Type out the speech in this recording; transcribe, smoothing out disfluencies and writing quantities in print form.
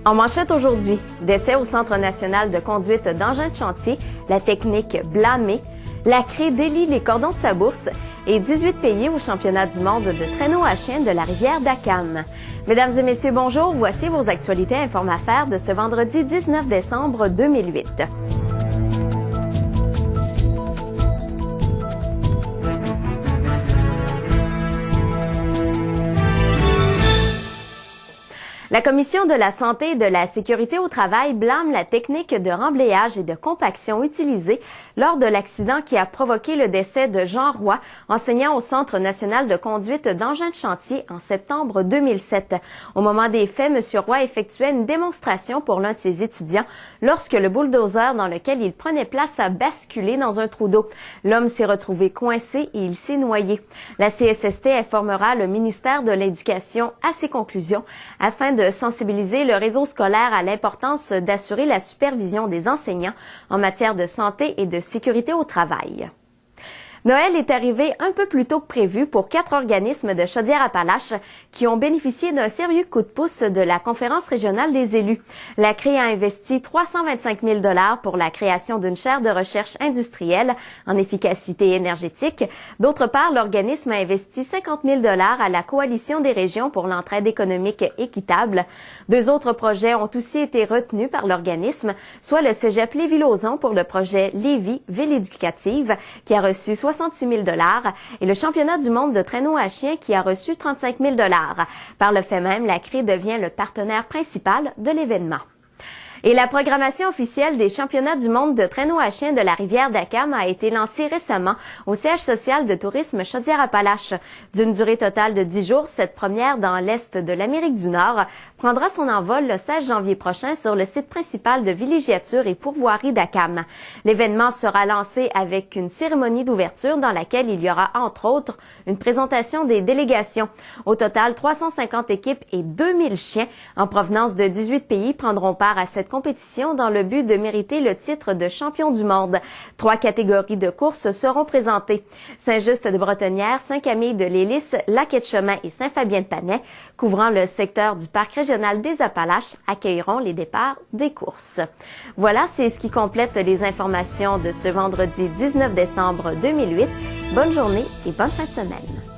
En manchette aujourd'hui, décès au Centre national de conduite d'engins de chantier, la technique blâmée, la CRE délie les cordons de sa bourse et 18 pays au championnat du monde de traîneau à chien de la rivière d'Akam. Mesdames et messieurs, bonjour. Voici vos actualités Informe-Affaires de ce vendredi 19 décembre 2008. La Commission de la Santé et de la Sécurité au travail blâme la technique de remblayage et de compaction utilisée lors de l'accident qui a provoqué le décès de Jean Roy, enseignant au Centre national de conduite d'engins de chantier en septembre 2007. Au moment des faits, M. Roy effectuait une démonstration pour l'un de ses étudiants lorsque le bulldozer dans lequel il prenait place a basculé dans un trou d'eau. L'homme s'est retrouvé coincé et il s'est noyé. La CSST informera le ministère de l'Éducation à ses conclusions afin de sensibiliser le réseau scolaire à l'importance d'assurer la supervision des enseignants en matière de santé et de sécurité au travail. Noël est arrivé un peu plus tôt que prévu pour 4 organismes de Chaudière-Appalaches qui ont bénéficié d'un sérieux coup de pouce de la Conférence régionale des élus. La CRE a investi 325 000 $ pour la création d'une chaire de recherche industrielle en efficacité énergétique. D'autre part, l'organisme a investi 50 000 $ à la Coalition des régions pour l'entraide économique équitable. 2 autres projets ont aussi été retenus par l'organisme, soit le Cégep Lévis-Lauzon pour le projet Lévis Ville éducative qui a reçu 66 000 $ et le championnat du monde de traîneau à chien qui a reçu 35 000 $. Par le fait même, la CRE devient le partenaire principal de l'événement. Et la programmation officielle des championnats du monde de traîneau à chien de la rivière d'Akam a été lancée récemment au siège social de tourisme Chaudière-Appalaches. D'une durée totale de 10 jours, cette première dans l'Est de l'Amérique du Nord prendra son envol le 16 janvier prochain sur le site principal de villégiature et pourvoirie d'Akam. L'événement sera lancé avec une cérémonie d'ouverture dans laquelle il y aura entre autres une présentation des délégations. Au total, 350 équipes et 2000 chiens en provenance de 18 pays prendront part à cette compétition dans le but de mériter le titre de champion du monde. 3 catégories de courses seront présentées. Saint-Just-de-Bretonnière, Saint-Camille de l'Hélice, Lac-Etchemin et Saint-Fabien-de-Panay, couvrant le secteur du Parc régional des Appalaches, accueilleront les départs des courses. Voilà, c'est ce qui complète les informations de ce vendredi 19 décembre 2008. Bonne journée et bonne fin de semaine.